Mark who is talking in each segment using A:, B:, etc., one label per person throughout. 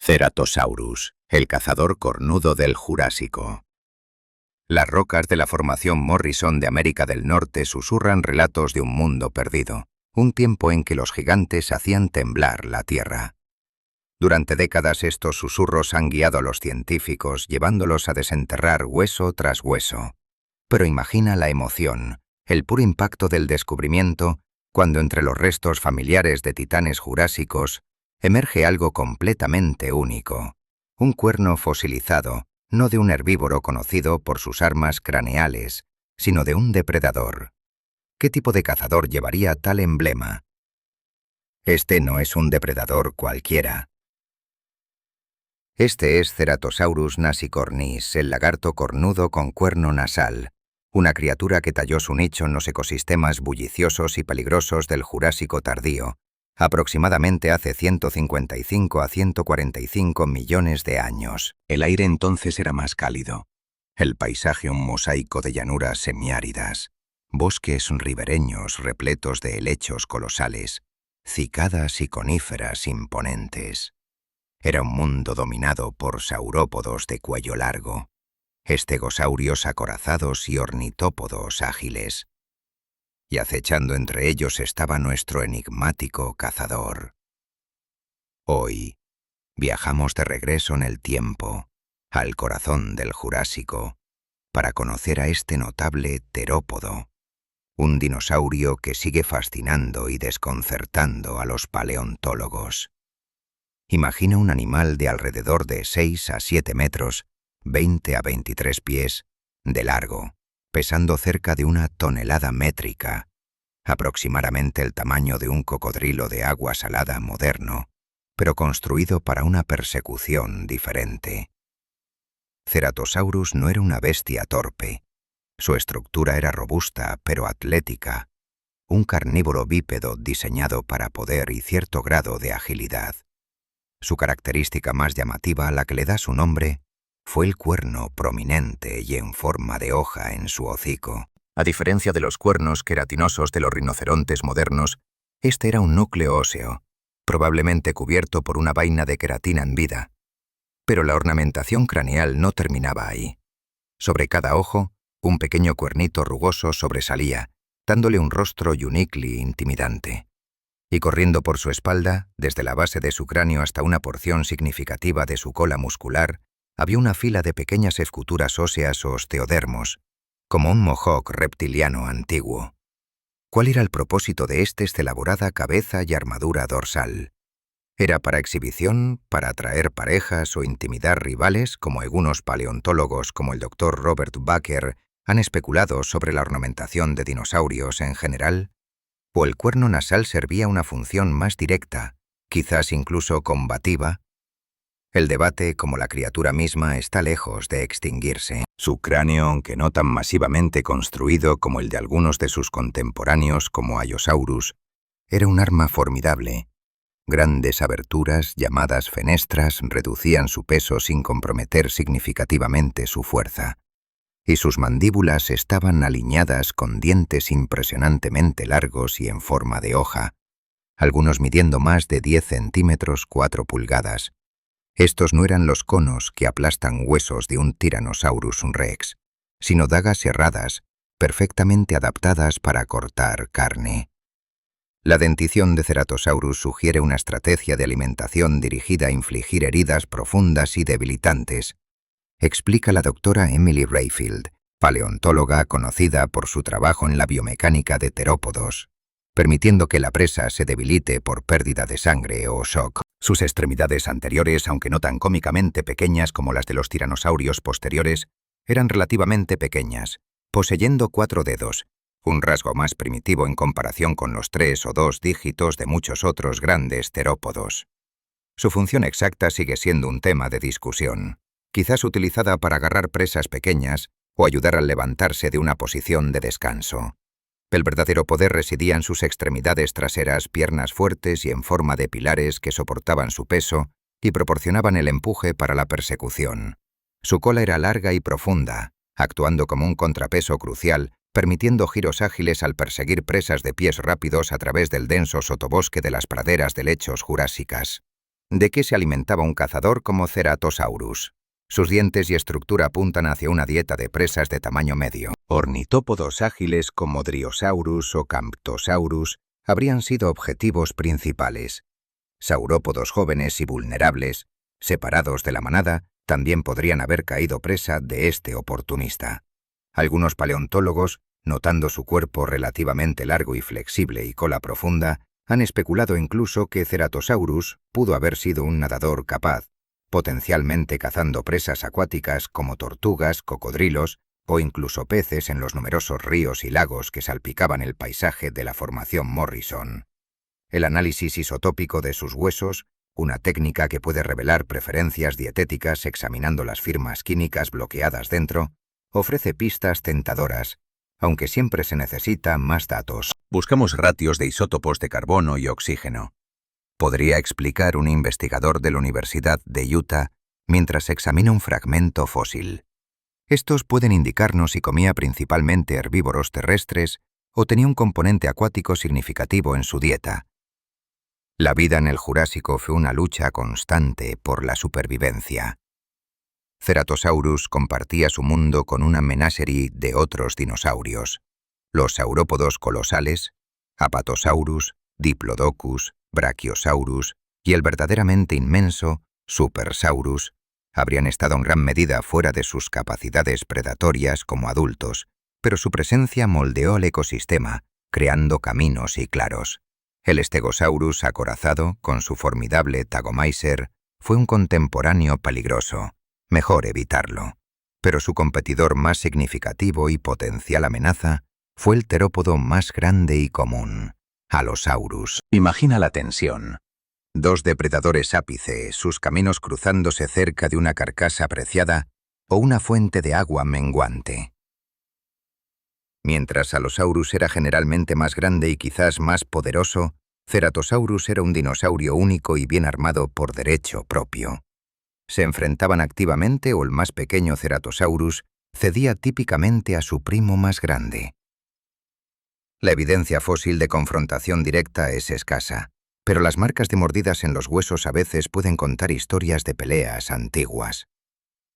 A: Ceratosaurus, el cazador cornudo del Jurásico. Las rocas de la formación Morrison de América del Norte susurran relatos de un mundo perdido, un tiempo en que los gigantes hacían temblar la Tierra. Durante décadas estos susurros han guiado a los científicos, llevándolos a desenterrar hueso tras hueso. Pero imagina la emoción, el puro impacto del descubrimiento, cuando entre los restos familiares de titanes jurásicos emerge algo completamente único. Un cuerno fosilizado, no de un herbívoro conocido por sus armas craneales, sino de un depredador. ¿Qué tipo de cazador llevaría tal emblema? Este no es un depredador cualquiera. Este es Ceratosaurus nasicornis, el lagarto cornudo con cuerno nasal, una criatura que talló su nicho en los ecosistemas bulliciosos y peligrosos del Jurásico tardío, aproximadamente hace 155 a 145 millones de años. El aire entonces era más cálido. El paisaje un mosaico de llanuras semiáridas, bosques ribereños repletos de helechos colosales, cicadas y coníferas imponentes. Era un mundo dominado por saurópodos de cuello largo, estegosaurios acorazados y ornitópodos ágiles. Y acechando entre ellos estaba nuestro enigmático cazador. Hoy viajamos de regreso en el tiempo, al corazón del Jurásico, para conocer a este notable terópodo, un dinosaurio que sigue fascinando y desconcertando a los paleontólogos. Imagina un animal de alrededor de 6 a 7 metros, 20 a 23 pies, de largo, pesando cerca de 1 tonelada métrica, aproximadamente el tamaño de un cocodrilo de agua salada moderno, pero construido para una persecución diferente. Ceratosaurus no era una bestia torpe. Su estructura era robusta pero atlética, un carnívoro bípedo diseñado para poder y cierto grado de agilidad. Su característica más llamativa, la que le da su nombre, fue el cuerno prominente y en forma de hoja en su hocico. A diferencia de los cuernos queratinosos de los rinocerontes modernos, este era un núcleo óseo, probablemente cubierto por una vaina de queratina en vida. Pero la ornamentación craneal no terminaba ahí. Sobre cada ojo, un pequeño cuernito rugoso sobresalía, dándole un rostro yunicli intimidante. Y corriendo por su espalda, desde la base de su cráneo hasta una porción significativa de su cola muscular, había una fila de pequeñas esculturas óseas o osteodermos, como un mohawk reptiliano antiguo. ¿Cuál era el propósito de esta elaborada cabeza y armadura dorsal? ¿Era para exhibición, para atraer parejas o intimidar rivales, como algunos paleontólogos como el Dr. Robert Baker han especulado sobre la ornamentación de dinosaurios en general? ¿O el cuerno nasal servía una función más directa, quizás incluso combativa? El debate, como la criatura misma, está lejos de extinguirse. Su cráneo, aunque no tan masivamente construido como el de algunos de sus contemporáneos como Allosaurus, era un arma formidable. Grandes aberturas, llamadas fenestras, reducían su peso sin comprometer significativamente su fuerza. Y sus mandíbulas estaban alineadas con dientes impresionantemente largos y en forma de hoja, algunos midiendo más de 10 centímetros 4 pulgadas. Estos no eran los conos que aplastan huesos de un Tyrannosaurus rex, sino dagas serradas, perfectamente adaptadas para cortar carne. La dentición de Ceratosaurus sugiere una estrategia de alimentación dirigida a infligir heridas profundas y debilitantes, explica la doctora Emily Rayfield, paleontóloga conocida por su trabajo en la biomecánica de terópodos, permitiendo que la presa se debilite por pérdida de sangre o shock. Sus extremidades anteriores, aunque no tan cómicamente pequeñas como las de los tiranosaurios posteriores, eran relativamente pequeñas, poseyendo 4 dedos, un rasgo más primitivo en comparación con los 3 o 2 dígitos de muchos otros grandes terópodos. Su función exacta sigue siendo un tema de discusión, quizás utilizada para agarrar presas pequeñas o ayudar al levantarse de una posición de descanso. El verdadero poder residía en sus extremidades traseras, piernas fuertes y en forma de pilares que soportaban su peso y proporcionaban el empuje para la persecución. Su cola era larga y profunda, actuando como un contrapeso crucial, permitiendo giros ágiles al perseguir presas de pies rápidos a través del denso sotobosque de las praderas de helechos jurásicas. ¿De qué se alimentaba un cazador como Ceratosaurus? Sus dientes y estructura apuntan hacia una dieta de presas de tamaño medio. Ornitópodos ágiles como Driosaurus o Camptosaurus habrían sido objetivos principales. Saurópodos jóvenes y vulnerables, separados de la manada, también podrían haber caído presa de este oportunista. Algunos paleontólogos, notando su cuerpo relativamente largo y flexible y cola profunda, han especulado incluso que Ceratosaurus pudo haber sido un nadador capaz, potencialmente cazando presas acuáticas como tortugas, cocodrilos o incluso peces en los numerosos ríos y lagos que salpicaban el paisaje de la Formación Morrison. El análisis isotópico de sus huesos, una técnica que puede revelar preferencias dietéticas examinando las firmas químicas bloqueadas dentro, ofrece pistas tentadoras, aunque siempre se necesita más datos. Buscamos ratios de isótopos de carbono y oxígeno. Podría explicar un investigador de la Universidad de Utah mientras examina un fragmento fósil. Estos pueden indicarnos si comía principalmente herbívoros terrestres o tenía un componente acuático significativo en su dieta. La vida en el Jurásico fue una lucha constante por la supervivencia. Ceratosaurus compartía su mundo con una menagerie de otros dinosaurios, los saurópodos colosales, Apatosaurus, Diplodocus, Brachiosaurus y el verdaderamente inmenso Supersaurus habrían estado en gran medida fuera de sus capacidades predatorias como adultos, pero su presencia moldeó el ecosistema, creando caminos y claros. El Stegosaurus acorazado, con su formidable Tagomycer, fue un contemporáneo peligroso. Mejor evitarlo. Pero su competidor más significativo y potencial amenaza fue el terópodo más grande y común, Allosaurus. Imagina la tensión. Dos depredadores ápice, sus caminos cruzándose cerca de una carcasa preciada o una fuente de agua menguante. Mientras Allosaurus era generalmente más grande y quizás más poderoso, Ceratosaurus era un dinosaurio único y bien armado por derecho propio. Se enfrentaban activamente o el más pequeño Ceratosaurus cedía típicamente a su primo más grande. La evidencia fósil de confrontación directa es escasa, pero las marcas de mordidas en los huesos a veces pueden contar historias de peleas antiguas.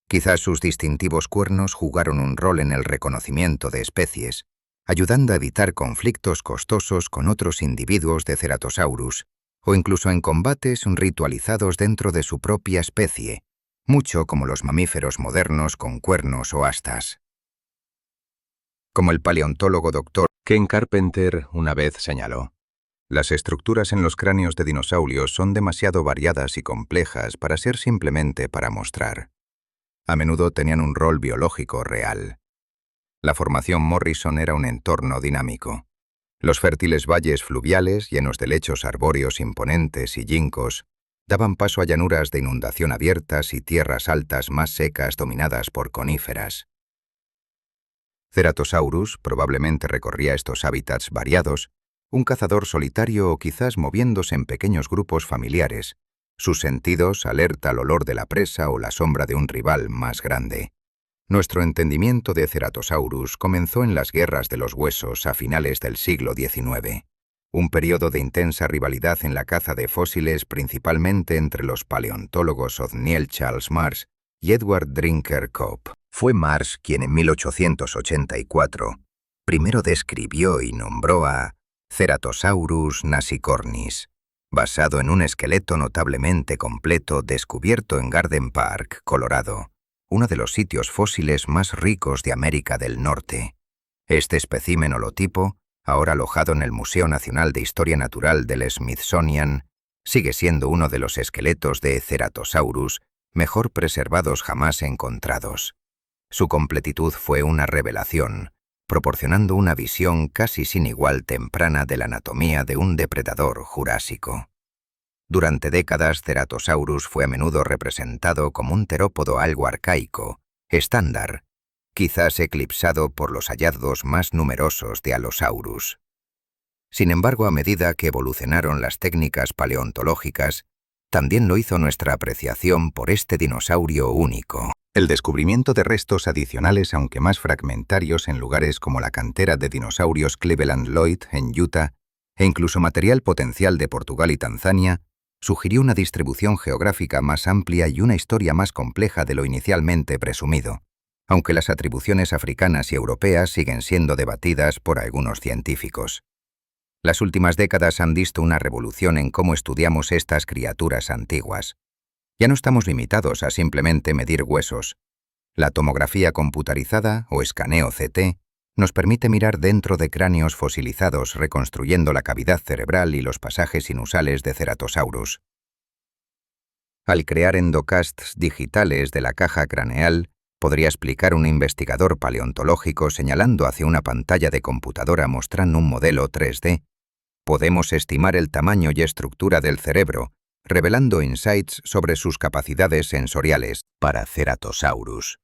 A: Quizás sus distintivos cuernos jugaron un rol en el reconocimiento de especies, ayudando a evitar conflictos costosos con otros individuos de Ceratosaurus, o incluso en combates ritualizados dentro de su propia especie, mucho como los mamíferos modernos con cuernos o astas. Como el paleontólogo Dr. Ken Carpenter una vez señaló, las estructuras en los cráneos de dinosaurios son demasiado variadas y complejas para ser simplemente para mostrar. A menudo tenían un rol biológico real. La Formación Morrison era un entorno dinámico. Los fértiles valles fluviales, llenos de lechos arbóreos imponentes y ginkgos, daban paso a llanuras de inundación abiertas y tierras altas más secas dominadas por coníferas. Ceratosaurus probablemente recorría estos hábitats variados, un cazador solitario o quizás moviéndose en pequeños grupos familiares, sus sentidos alerta al olor de la presa o la sombra de un rival más grande. Nuestro entendimiento de Ceratosaurus comenzó en las guerras de los huesos a finales del siglo XIX, un periodo de intensa rivalidad en la caza de fósiles principalmente entre los paleontólogos Othniel Charles Marsh y Edward Drinker Cope. Fue Marsh quien en 1884 primero describió y nombró a Ceratosaurus nasicornis, basado en un esqueleto notablemente completo descubierto en Garden Park, Colorado, uno de los sitios fósiles más ricos de América del Norte. Este espécimen holotipo, ahora alojado en el Museo Nacional de Historia Natural del Smithsonian, sigue siendo uno de los esqueletos de Ceratosaurus mejor preservados jamás encontrados. Su completitud fue una revelación, proporcionando una visión casi sin igual temprana de la anatomía de un depredador jurásico. Durante décadas, Ceratosaurus fue a menudo representado como un terópodo algo arcaico, estándar, quizás eclipsado por los hallazgos más numerosos de Allosaurus. Sin embargo, a medida que evolucionaron las técnicas paleontológicas, también lo hizo nuestra apreciación por este dinosaurio único. El descubrimiento de restos adicionales, aunque más fragmentarios, en lugares como la cantera de dinosaurios Cleveland Lloyd, en Utah, e incluso material potencial de Portugal y Tanzania, sugirió una distribución geográfica más amplia y una historia más compleja de lo inicialmente presumido, aunque las atribuciones africanas y europeas siguen siendo debatidas por algunos científicos. Las últimas décadas han visto una revolución en cómo estudiamos estas criaturas antiguas. Ya no estamos limitados a simplemente medir huesos. La tomografía computarizada, o escaneo CT, nos permite mirar dentro de cráneos fosilizados reconstruyendo la cavidad cerebral y los pasajes sinusales de Ceratosaurus. Al crear endocasts digitales de la caja craneal, podría explicar un investigador paleontológico señalando hacia una pantalla de computadora mostrando un modelo 3D, podemos estimar el tamaño y estructura del cerebro, revelando insights sobre sus capacidades sensoriales para Ceratosaurus.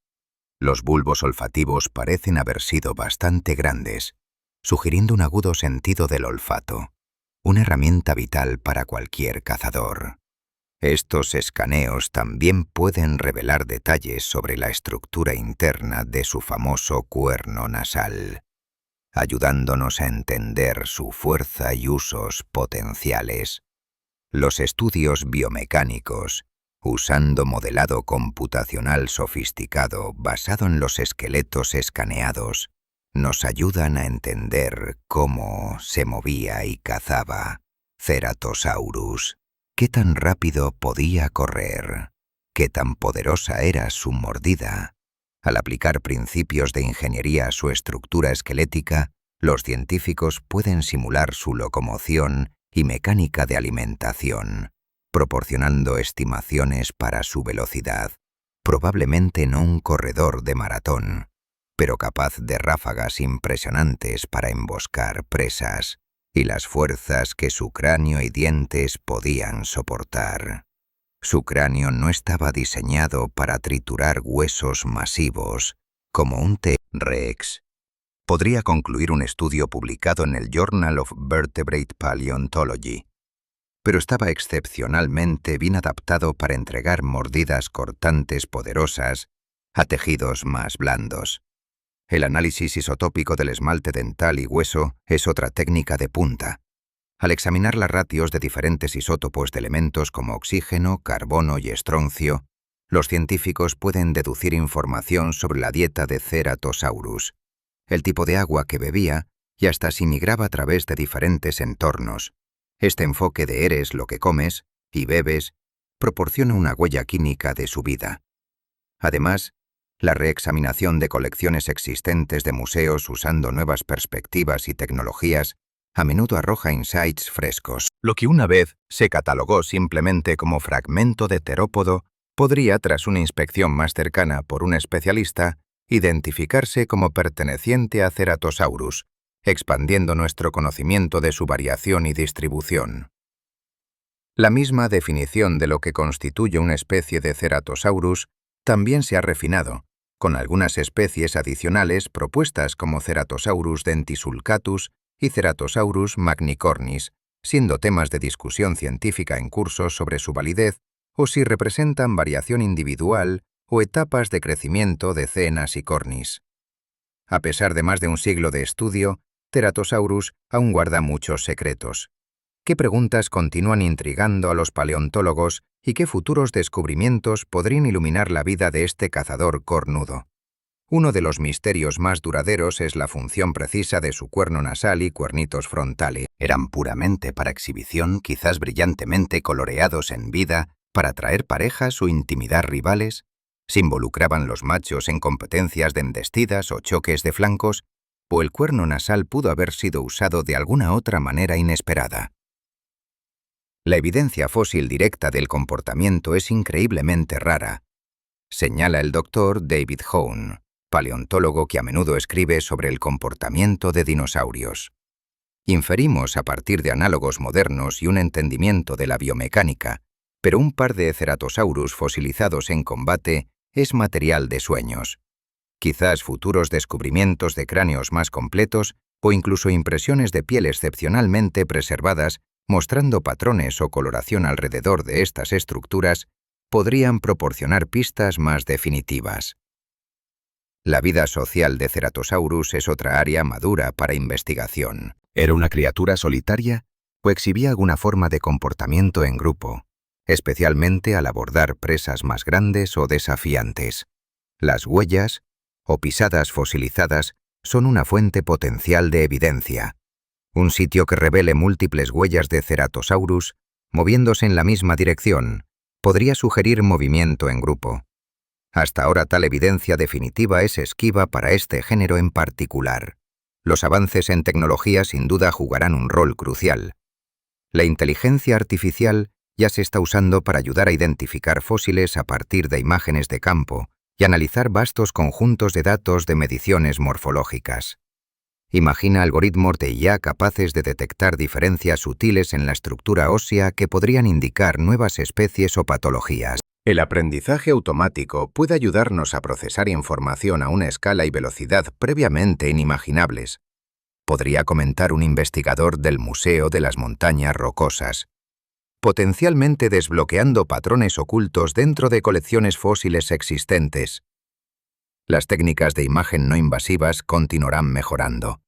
A: Los bulbos olfativos parecen haber sido bastante grandes, sugiriendo un agudo sentido del olfato, una herramienta vital para cualquier cazador. Estos escaneos también pueden revelar detalles sobre la estructura interna de su famoso cuerno nasal, ayudándonos a entender su fuerza y usos potenciales. Los estudios biomecánicos, usando modelado computacional sofisticado basado en los esqueletos escaneados, nos ayudan a entender cómo se movía y cazaba Ceratosaurus, qué tan rápido podía correr, qué tan poderosa era su mordida. Al aplicar principios de ingeniería a su estructura esquelética, los científicos pueden simular su locomoción y mecánica de alimentación, proporcionando estimaciones para su velocidad, probablemente no un corredor de maratón, pero capaz de ráfagas impresionantes para emboscar presas, y las fuerzas que su cráneo y dientes podían soportar. Su cráneo no estaba diseñado para triturar huesos masivos, como un T-Rex. Podría concluir un estudio publicado en el Journal of Vertebrate Paleontology, pero estaba excepcionalmente bien adaptado para entregar mordidas cortantes poderosas a tejidos más blandos. El análisis isotópico del esmalte dental y hueso es otra técnica de punta. Al examinar las ratios de diferentes isótopos de elementos como oxígeno, carbono y estroncio, los científicos pueden deducir información sobre la dieta de Ceratosaurus, el tipo de agua que bebía y hasta si migraba a través de diferentes entornos. Este enfoque de eres lo que comes y bebes proporciona una huella química de su vida. Además, la reexaminación de colecciones existentes de museos usando nuevas perspectivas y tecnologías a menudo arroja insights frescos. Lo que una vez se catalogó simplemente como fragmento de terópodo podría, tras una inspección más cercana por un especialista, identificarse como perteneciente a Ceratosaurus, expandiendo nuestro conocimiento de su variación y distribución. La misma definición de lo que constituye una especie de Ceratosaurus también se ha refinado, con algunas especies adicionales propuestas como Ceratosaurus dentisulcatus y Ceratosaurus magnicornis, siendo temas de discusión científica en curso sobre su validez o si representan variación individual o etapas de crecimiento de C. nasicornis. A pesar de más de un siglo de estudio, Ceratosaurus aún guarda muchos secretos. ¿Qué preguntas continúan intrigando a los paleontólogos y qué futuros descubrimientos podrían iluminar la vida de este cazador cornudo? Uno de los misterios más duraderos es la función precisa de su cuerno nasal y cuernitos frontales. ¿Eran puramente para exhibición, quizás brillantemente coloreados en vida, para atraer parejas o intimidar rivales? ¿Se involucraban los machos en competencias de embestidas o choques de flancos? ¿O el cuerno nasal pudo haber sido usado de alguna otra manera inesperada? La evidencia fósil directa del comportamiento es increíblemente rara, señala el Dr. David Hone, paleontólogo que a menudo escribe sobre el comportamiento de dinosaurios. Inferimos a partir de análogos modernos y un entendimiento de la biomecánica, pero un par de Ceratosaurus fosilizados en combate es material de sueños. Quizás futuros descubrimientos de cráneos más completos o incluso impresiones de piel excepcionalmente preservadas mostrando patrones o coloración alrededor de estas estructuras podrían proporcionar pistas más definitivas. La vida social de Ceratosaurus es otra área madura para investigación. ¿Era una criatura solitaria o exhibía alguna forma de comportamiento en grupo? especialmente al abordar presas más grandes o desafiantes. Las huellas, o pisadas fosilizadas, son una fuente potencial de evidencia. Un sitio que revele múltiples huellas de Ceratosaurus, moviéndose en la misma dirección, podría sugerir movimiento en grupo. Hasta ahora tal evidencia definitiva es esquiva para este género en particular. Los avances en tecnología sin duda jugarán un rol crucial. La inteligencia artificial ya se está usando para ayudar a identificar fósiles a partir de imágenes de campo y analizar vastos conjuntos de datos de mediciones morfológicas. Imagina algoritmos de IA capaces de detectar diferencias sutiles en la estructura ósea que podrían indicar nuevas especies o patologías.
B: El aprendizaje automático puede ayudarnos a procesar información a una escala y velocidad previamente inimaginables, podría comentar un investigador del Museo de las Montañas Rocosas, potencialmente desbloqueando patrones ocultos dentro de colecciones fósiles existentes. Las técnicas de imagen no invasivas continuarán mejorando.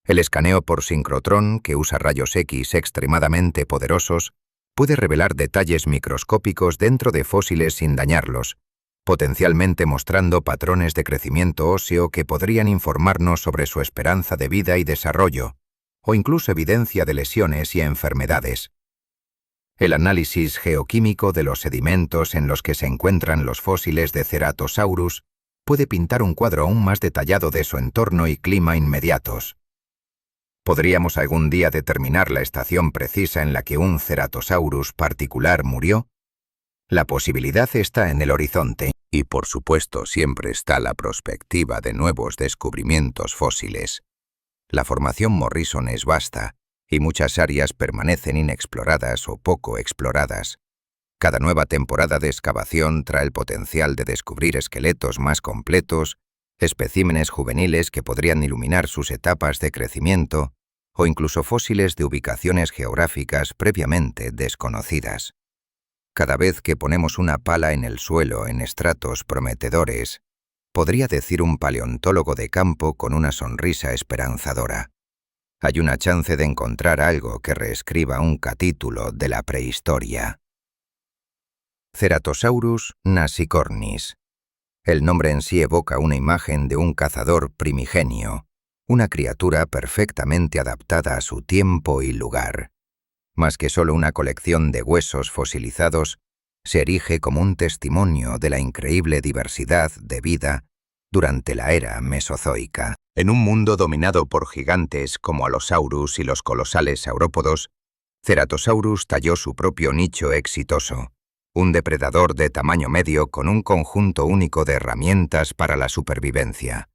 B: El escaneo por sincrotrón, que usa rayos X extremadamente poderosos, puede revelar detalles microscópicos dentro de fósiles sin dañarlos, potencialmente mostrando patrones de crecimiento óseo que podrían informarnos sobre su esperanza de vida y desarrollo, o incluso evidencia de lesiones y enfermedades. El análisis geoquímico de los sedimentos en los que se encuentran los fósiles de Ceratosaurus puede pintar un cuadro aún más detallado de su entorno y clima inmediatos. ¿Podríamos algún día determinar la estación precisa en la que un Ceratosaurus particular murió? La posibilidad está en el horizonte, y por supuesto siempre está la perspectiva de nuevos descubrimientos fósiles. La formación Morrison es vasta, y muchas áreas permanecen inexploradas o poco exploradas. Cada nueva temporada de excavación trae el potencial de descubrir esqueletos más completos, especímenes juveniles que podrían iluminar sus etapas de crecimiento, o incluso fósiles de ubicaciones geográficas previamente desconocidas. Cada vez que ponemos una pala en el suelo en estratos prometedores, podría decir un paleontólogo de campo con una sonrisa esperanzadora. Hay una chance de encontrar algo que reescriba un capítulo de la prehistoria. Ceratosaurus nasicornis. El nombre en sí evoca una imagen de un cazador primigenio, una criatura perfectamente adaptada a su tiempo y lugar. Más que solo una colección de huesos fosilizados, se erige como un testimonio de la increíble diversidad de vida durante la era mesozoica. En un mundo dominado por gigantes como Allosaurus y los colosales saurópodos, Ceratosaurus talló su propio nicho exitoso, un depredador de tamaño medio con un conjunto único de herramientas para la supervivencia.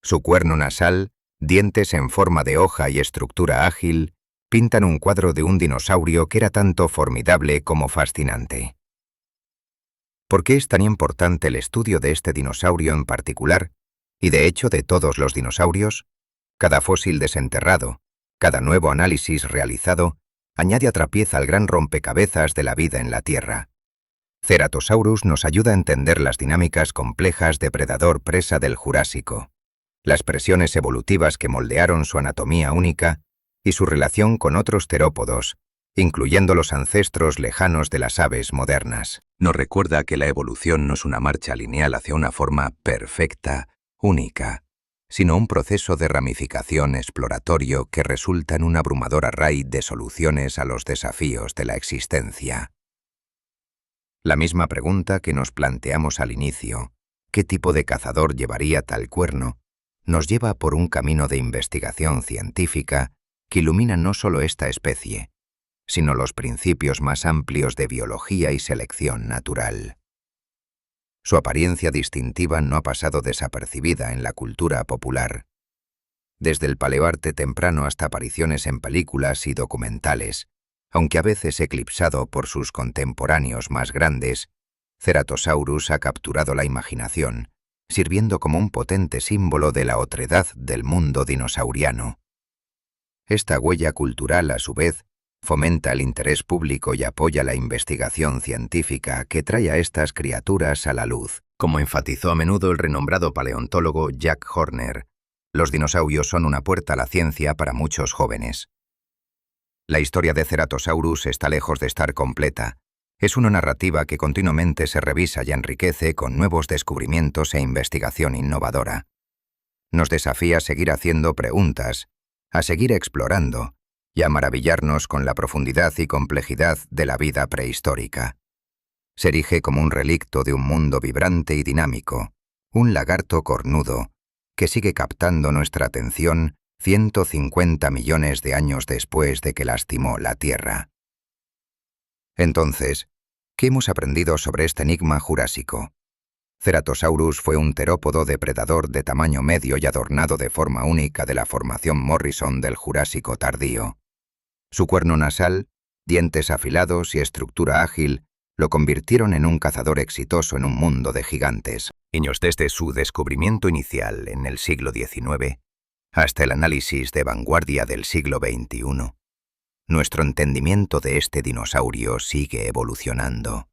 B: Su cuerno nasal, dientes en forma de hoja y estructura ágil, pintan un cuadro de un dinosaurio que era tanto formidable como fascinante. ¿Por qué es tan importante el estudio de este dinosaurio en particular, y de hecho de todos los dinosaurios? Cada fósil desenterrado, cada nuevo análisis realizado, añade otra pieza al gran rompecabezas de la vida en la Tierra. Ceratosaurus nos ayuda a entender las dinámicas complejas depredador-presa del Jurásico, las presiones evolutivas que moldearon su anatomía única y su relación con otros terópodos, incluyendo los ancestros lejanos de las aves modernas. Nos recuerda que la evolución no es una marcha lineal hacia una forma perfecta, única, sino un proceso de ramificación exploratorio que resulta en una abrumadora raíz de soluciones a los desafíos de la existencia. La misma pregunta que nos planteamos al inicio, ¿qué tipo de cazador llevaría tal cuerno?, nos lleva por un camino de investigación científica que ilumina no solo esta especie, sino los principios más amplios de biología y selección natural. Su apariencia distintiva no ha pasado desapercibida en la cultura popular. Desde el paleoarte temprano hasta apariciones en películas y documentales, aunque a veces eclipsado por sus contemporáneos más grandes, Ceratosaurus ha capturado la imaginación, sirviendo como un potente símbolo de la otredad del mundo dinosauriano. Esta huella cultural, a su vez, fomenta el interés público y apoya la investigación científica que trae a estas criaturas a la luz. Como enfatizó a menudo el renombrado paleontólogo Jack Horner, los dinosaurios son una puerta a la ciencia para muchos jóvenes. La historia de Ceratosaurus está lejos de estar completa, Es una narrativa que continuamente se revisa y enriquece con nuevos descubrimientos e investigación innovadora. Nos desafía a seguir haciendo preguntas, a seguir explorando y a maravillarnos con la profundidad y complejidad de la vida prehistórica. Se erige como un relicto de un mundo vibrante y dinámico, un lagarto cornudo que sigue captando nuestra atención 150 millones de años después de que lastimó la Tierra. Entonces, ¿qué hemos aprendido sobre este enigma jurásico? Ceratosaurus fue un terópodo depredador de tamaño medio y adornado de forma única de la formación Morrison del Jurásico tardío. Su cuerno nasal, dientes afilados y estructura ágil lo convirtieron en un cazador exitoso en un mundo de gigantes. Años desde su descubrimiento inicial en el siglo XIX hasta el análisis de vanguardia del siglo XXI, nuestro entendimiento de este dinosaurio sigue evolucionando,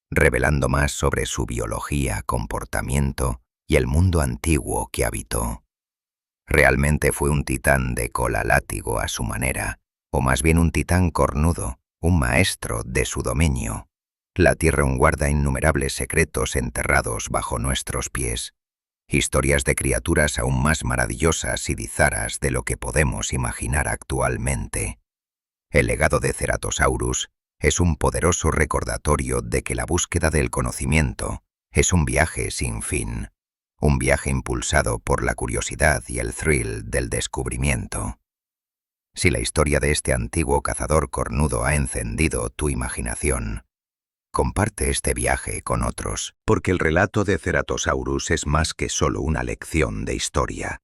B: revelando más sobre su biología, comportamiento y el mundo antiguo que habitó. Realmente fue un titán de cola látigo a su manera, o más bien un titán cornudo, un maestro de su dominio. La Tierra aún guarda innumerables secretos enterrados bajo nuestros pies, historias de criaturas aún más maravillosas y bizarras de lo que podemos imaginar actualmente. El legado de Ceratosaurus es un poderoso recordatorio de que la búsqueda del conocimiento es un viaje sin fin, un viaje impulsado por la curiosidad y el thrill del descubrimiento. Si la historia de este antiguo cazador cornudo ha encendido tu imaginación, comparte este viaje con otros, porque el relato de Ceratosaurus es más que solo una lección de historia.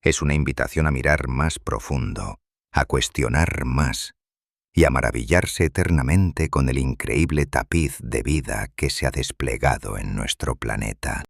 B: Es una invitación a mirar más profundo, a cuestionar más y a maravillarse eternamente con el increíble tapiz de vida que se ha desplegado en nuestro planeta.